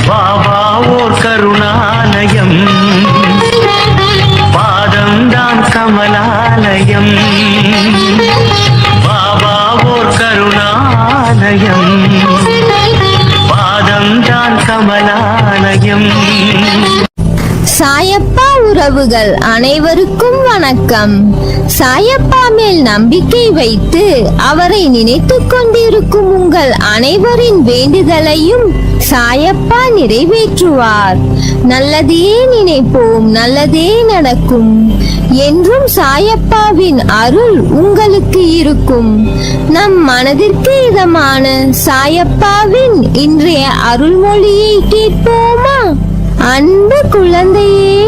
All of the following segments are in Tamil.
பாபா ஓர் கருணாலயம், பாதம்தான் கமலாலயம். பாபா ஓர் கருணாலயம், பாதம்தான் கமலாலயம். சாயப்பா உறவுகள் அனைவருக்கும் வணக்கம். சாயப்பா மேல் நம்பிக்கை வைத்து அவரை நினைத்துக் கொண்டிருக்கும் உங்கள் அனைவரின் வேண்டுதலையும் சாயப்பா நிறைவேற்றுவார். நல்லதே நினைப்போம், நல்லதே நடக்கும். என்றும் சாயப்பாவின் அருள் உங்களுக்கு இருக்கும். நம் மனதிற்கு இதமான சாயப்பாவின் இன்றைய அருள்மொழியை கேட்போமா? அன்பு குழந்தையே,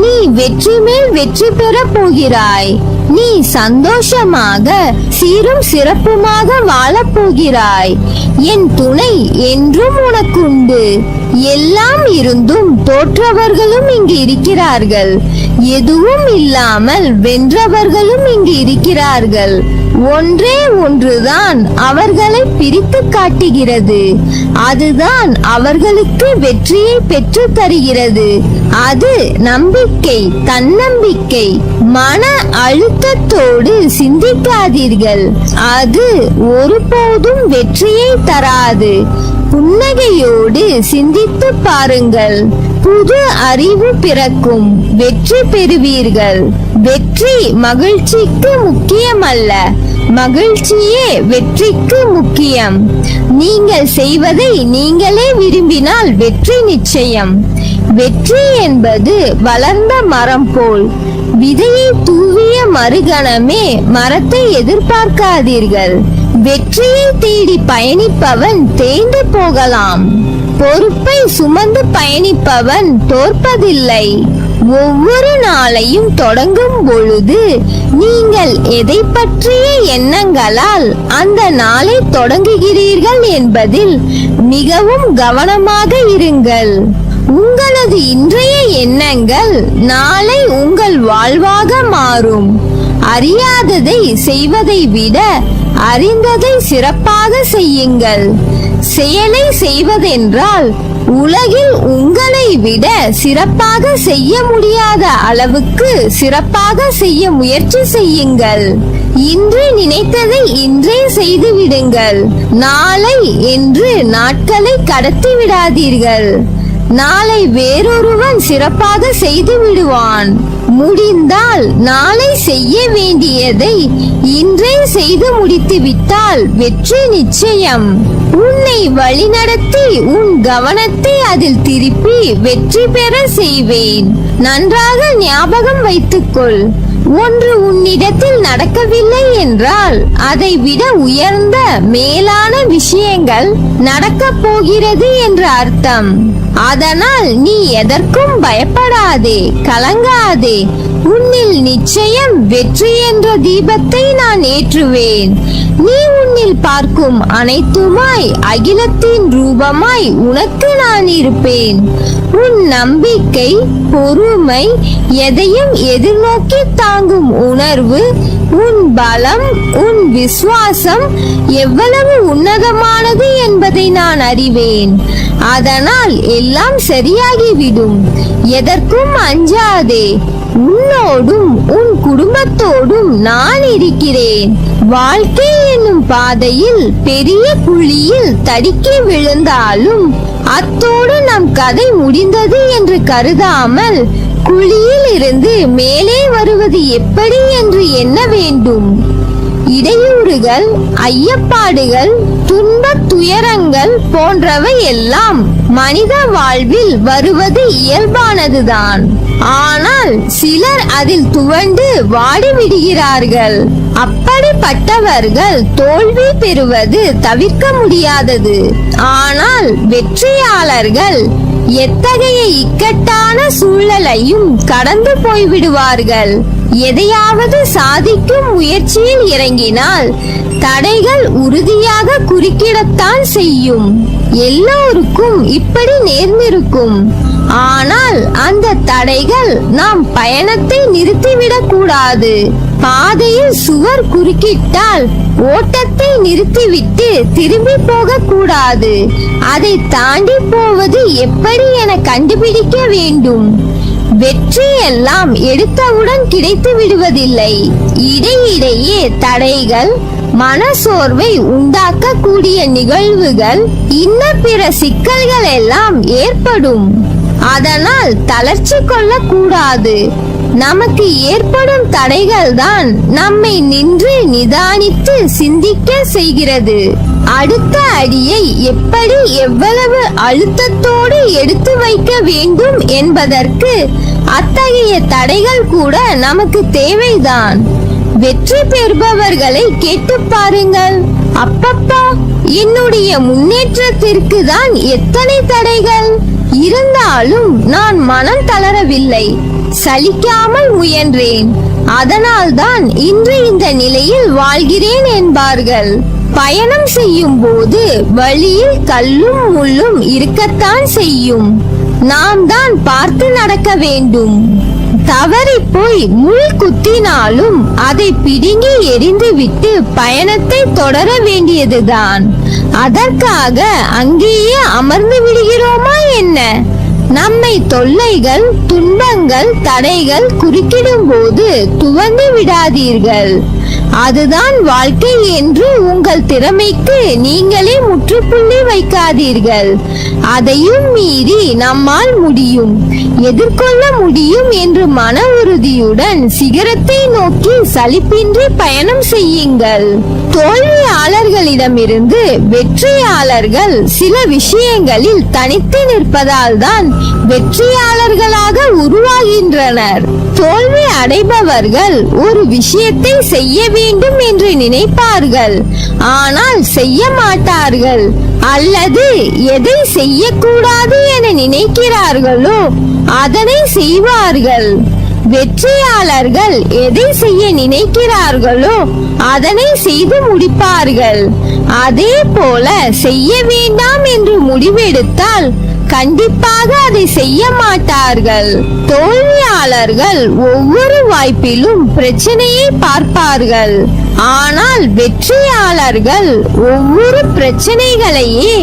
நீ வெற்றி மேல் வெற்றி பெற போகிறாய். நீ சந்தோஷமாக சீரும் சிறப்புமாக வாழப் போகிறாய். என் துணை என்றும் உனக்குண்டு. எல்லாம் இருந்தும் தோற்றவர்களும் இங்கு இருக்கிறார்கள். எதுவும் இல்லாமல் வென்றவர்களும் இங்கு இருக்கிறார்கள். ஒன்றே ஒன்றுதான் அவர்களை பிரித்து காட்டுகிறது. அதுதான் அவர்களுக்கு வெற்றியை பெற்று தருகிறது. அது நம்பிக்கை, தன்னம்பிக்கை. மன அழுத்தத்தோடு சிந்திக்காதீர்கள். அது ஒருபோதும் வெற்றியை தராது. புன்னகையோடு சிந்தித்து பாருங்கள். புது அறிவு பிறக்கும். வெற்றி பெறுவீர்கள். வெற்றி மகிழ்ச்சிக்கு முக்கியமல்ல, மகிழ்ச்சியே வெற்றிக்கு முக்கியம். நீங்கள் செய்வதை நீங்களே விரும்பினால் வெற்றி நிச்சயம். வெற்றி என்பது வளர்ந்த மரம் போல். விதையை தூவிய மறுகணமே மரத்தை எதிர்பார்க்காதீர்கள். வெற்றியை தேடி பயணிப்பவன் தேய்ந்து போகலாம். பொறுப்பை சுமந்து பயணிப்பவன் தோற்பதில்லை. ஒவ்வொரு நாளையும் தொடங்கும் பொழுது நீங்கள் எதை பற்றிய எண்ணங்களால் அந்த நாளை தொடங்குகிறீர்கள் என்பதில் மிகவும் கவனமாக இருங்கள். உங்களது இன்றைய எண்ணங்கள் நாளை உங்கள் வாழ்வாக மாறும். அறியாததை செய்வதை விட அறிந்ததை சிறப்பாக செய்யுங்கள். செயலை செய்வதென்றால் உலகில் உங்களை விட சிறப்பாக செய்ய முடியாத அளவுக்கு சிறப்பாக செய்ய முயற்சி செய்யுங்கள். இன்று நினைத்ததை இன்றே செய்து விடுங்கள். நாளை என்று நாட்களை கடத்தி விடாதீர்கள். நாளை வேறொருவன் சிறப்பாக செய்து விடுவான். முடிந்தால் நாளை செய்ய வேண்டியதை இன்றே செய்து முடித்து விட்டால் வெற்றி நிச்சயம். உன்னை வழிநடத்தி உன் கவனத்தை அதில் திருப்பி வெற்றி பெற செய்வேன். நன்றாக ஞாபகம் வைத்துக்கொள். ஒன்று உன்னிடத்தில் நடக்கவில்லை என்றால் அதை விட உயர்ந்த மேலான விஷயங்கள் நடக்கப் போகிறது என்று அர்த்தம். அதனால் நீ எதற்கும் பயப்படாதே, கலங்காதே. உன்னில் நிச்சயம் வெற்றி என்ற தீபத்தை நான் ஏற்றுவேன். நீ உன்னில் பார்க்கும் அனைத்துமாய் அகிலத்தின் ரூபமாய் உனக்கு நான் இருப்பேன். உன் நம்பிக்கை, பொறுமை, எதையும் எதிர்நோக்கி தாங்கும் உணர்வு, உன் பலம், உன் விசுவாசம் எவ்வளவு உன்னதமானது என்பதை நான் அறிவேன். அதனால் எல்லாம் சரியாகிவிடும். எதற்கும் அஞ்சாதே. உன்னோடும் உன் குடும்பத்தோடும் நான் இருக்கிறேன். வாழ்க்கை என்னும் பாதையில் பெரிய குழியில் தடுக்கி விழுந்தாலும் அத்தோடு நம் கதை முடிந்தது என்று கருதாமல் குழியில் இருந்து மேலே வருவது எப்படி என்று எண்ண வேண்டும். இடையூறுகள், ஐயப்பாடுகள், துன்பத் துயரங்கள் போன்றவை எல்லாம் மனித வாழ்வில் வருவது இயல்பானதுதான். ஆனால் சிலர் அதில் துவண்டு வாடிவிடுகிறார்கள். அப்படிப்பட்டவர்கள் தோல்வி பெறுவது தவிர்க்க முடியாதது. ஆனால் வெற்றியாளர்கள் எத்தகைய இக்கட்டான சூழலையும் கடந்து போய்விடுவார்கள். எதையாவது சாதிக்கும் முயற்சியில் இறங்கினால் தடைகள் உறுதியாக குறுக்கிடத்தான் செய்யும். எல்லோருக்கும் இப்படி நேர்ந்திருக்கும். ஆனால் அந்த தடைகள் நாம் பயணத்தை நிறுத்திவிடக் கூடாது. பாதையில் சுவர் குறுக்கிட்டால் ஓட்டத்தை நிறுத்திவிட்டு திரும்பி போக கூடாது. அதை தாண்டி போவது எப்படி என கண்டுபிடிக்க வேண்டும். வெற்றி எல்லாம் எடுத்தவுடன் கிடைத்து விடுவதில்லை. இடையிடையே தடைகள், மனசோர்வை உண்டாக்கக்கூடிய நிகழ்வுகள், இன்ன பிற சிக்கல்கள் எல்லாம் ஏற்படும். அதனால் தளர்ச்சி கொள்ள கூடாது. நமக்கு ஏற்படும் தடைகள் தான் நம்மை நின்று நிதானித்து சிந்திக்க செய்கிறது. அடுத்த அடியை எப்படி எவ்வளவு அழுத்தத்தோடு எடுத்து வைக்க வேண்டும் என்பதற்கு அத்தகைய தடைகள் கூட நமக்கு தேவைதான். வெற்றி பெறுபவர்களை கேட்டு பாருங்கள். அப்பப்பா, என்னுடைய முன்னேற்றத்திற்கு தான் எத்தனை தடைகள் இருந்தாலும் நான் மனம் தளரவில்லை, சலிக்காமல் முயன்றேன். அதனால்தான் இன்று இந்த நிலையில் வாழ்கிறேன் என்பார்கள். பயணம் செய்யும் போது வழியில் கல்லும் முள்ளும் இருக்கத்தான் செய்யும். நாம் தான் பார்த்து நடக்க வேண்டும். தவறி போய் முள் குத்தினாலும் அதை பிடுங்கி எறிந்துவிட்டு பயணத்தை தொடர வேண்டியதுதான். அதற்காக அங்கேயே அமர்ந்து விடுகிறோமா என்ன? நம்மை தொல்லைகள், துன்பங்கள், தடைகள் குறுக்கிடும் போது துவண்டு விடாதீர்கள். அதுதான் வாழ்க்கை என்று உங்கள் திறமைக்கு நீங்களே முற்றுப்புள்ளி வைக்காதீர்கள். அதையும் மீறி நம்மால் முடியும், எதிர்கொள்ள முடியும் என்று மன உறுதியுடன் சிகரத்தை நோக்கி சலிப்பின்றி பயணம் செய்யுங்கள். தோல்வியாளர்களிடமிருந்து வெற்றியாளர்கள் சில விஷயங்களில் தனித்து நிற்பதால் தான் வெற்றியாளர்களாக உருவாகின்றனர். தோல்வி அடைபவர்கள் ஒரு விஷயத்தை செய்ய வேண்டும் என்று நினைப்பார்கள், ஆனால் செய்ய மாட்டார்கள். அல்லது எதை செய்யக்கூடாது என நினைக்கிறார்களோ அதனை செய்வார்கள். வெற்றியாளர்கள் எதை செய்ய நினைக்கிறார்களோ அதனை செய்து முடிப்பார்கள். அதே போல செய்ய வேண்டாம் என்று முடிவெடுத்தால் கண்டிப்பாக அதை செய்ய மாட்டார்கள். தோல்வியாளர்கள் ஒவ்வொரு வாய்ப்பிலும் பிரச்சனையை பார்ப்பார்கள், ஆனால் வெற்றியாளர்கள் ஒவ்வொரு பிரச்சனைகளையே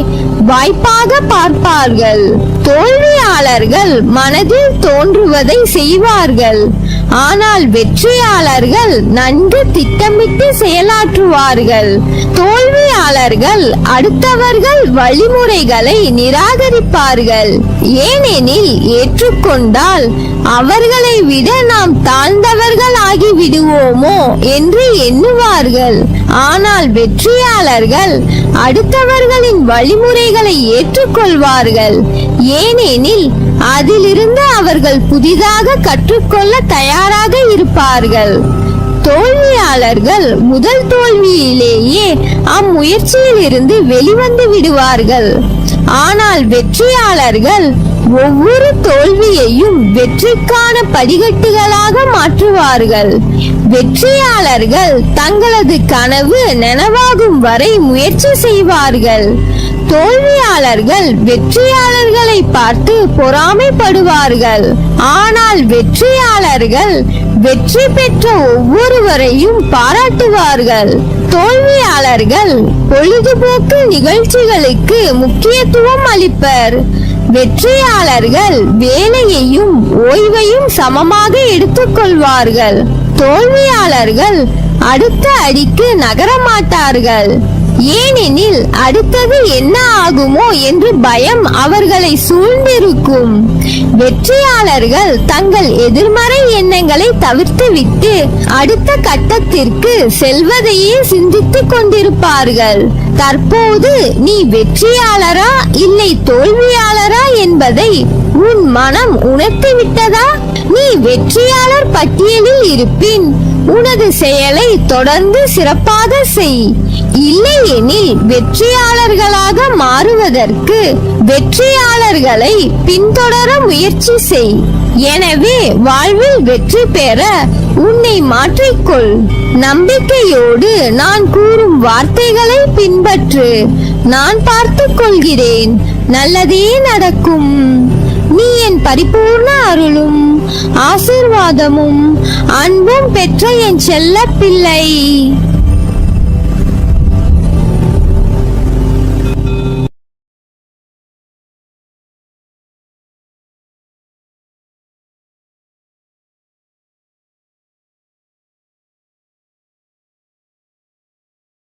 வாய்ப்பாக பார்ப்பார்கள். தோல்வியாளர்கள் மனதில் தோன்றுவதை செய்வார்கள், ஆனால் வெற்றியாளர்கள் நன்கு திட்டமிட்டு செயலாற்றுவார்கள். தோல்வியாளர்கள் அடுத்தவர்கள் வழிமுறைகளை நிராகரிப்பார்கள். ஏனெனில் ஏற்றுக்கொண்டால் அவர்களை விட நாம் தாழ்ந்தவர்கள் ஆகி விடுவோமோ என்று எண்ணுவார்கள். ஆனால் வெற்றியாளர்கள் அடுத்தவர்களின் வழிமுறைகளை ஏற்றுக்கொள்வார்கள். ஏனெனில் அதிலிருந்து அவர்கள் புதிதாக கற்றுக்கொள்ள தயாராக இருப்பார்கள். தோல்வியாளர்கள் முதல் தோல்வியிலேயே அம்முயற்சியில் இருந்து வெளிவந்து விடுவார்கள். ஆனால் வெற்றியாளர்கள் ஒவ்வொரு தோல்வியையும் வெற்றிக்கான படிக்கட்டுகளாக மாற்றுவார்கள். வெற்றியாளர்கள் தங்களது கனவு நனவாகும் வரை முயற்சி செய்வார்கள். தோல்வியாளர்கள் வெற்றியாளர்களை பார்த்து பொறாமைப்படுவார்கள். ஆனால் வெற்றியாளர்கள் வெற்றி பெற்ற ஒவ்வொருவரையும் பாராட்டுவார்கள். தோல்வியாளர்கள் பொழுதுபோக்கு நிகழ்ச்சிகளுக்கு முக்கியத்துவம் அளிப்பர். வெற்றியாளர்கள் வேலையையும் ஓய்வையும் சமமாக எடுத்துக்கொள்வார்கள். தோல்வியாளர்கள் அடுத்த அடிக்கு நகரமாட்டார்கள். ஏனெனில் அடுத்தது என்ன ஆகுமோ என்று பயம் அவர்களை சூழ்ந்திருக்கும். வெற்றியாளர்கள் தங்கள் எதிர்மறை எண்ணங்களை தவிர்த்துவிட்டு அடுத்த கட்டத்திற்கு செல்வதையே சிந்தித்துக் கொண்டிருப்பார்கள். தற்போது நீ வெற்றியாளரா இல்லை தோல்வியாளரா என்பதை உன் மனம் உணர்த்தி விட்டதா? நீ வெற்றியாளர் பட்டியலில் இருப்பின் உனது செயலை தொடர்ந்து சிறப்பாக செய். இல்லையெனில் வெற்றியாளர்களாக மாறுவதற்கு வெற்றியாளர்களை பின்தொடர முயற்சி செய். எனவே வாழ்வில் வெற்றி பெற உன்னை மாற்றிக்கொள். நம்பிக்கையோடு நான் கூறும் வார்த்தைகளை பின்பற்று. நான் பார்த்துக் கொள்கிறேன். நல்லதே நடக்கும். நீ என் பரிபூர்ண அருளும் ஆசீர்வாதமும் அன்பும் பெற்ற என் செல்ல பிள்ளை.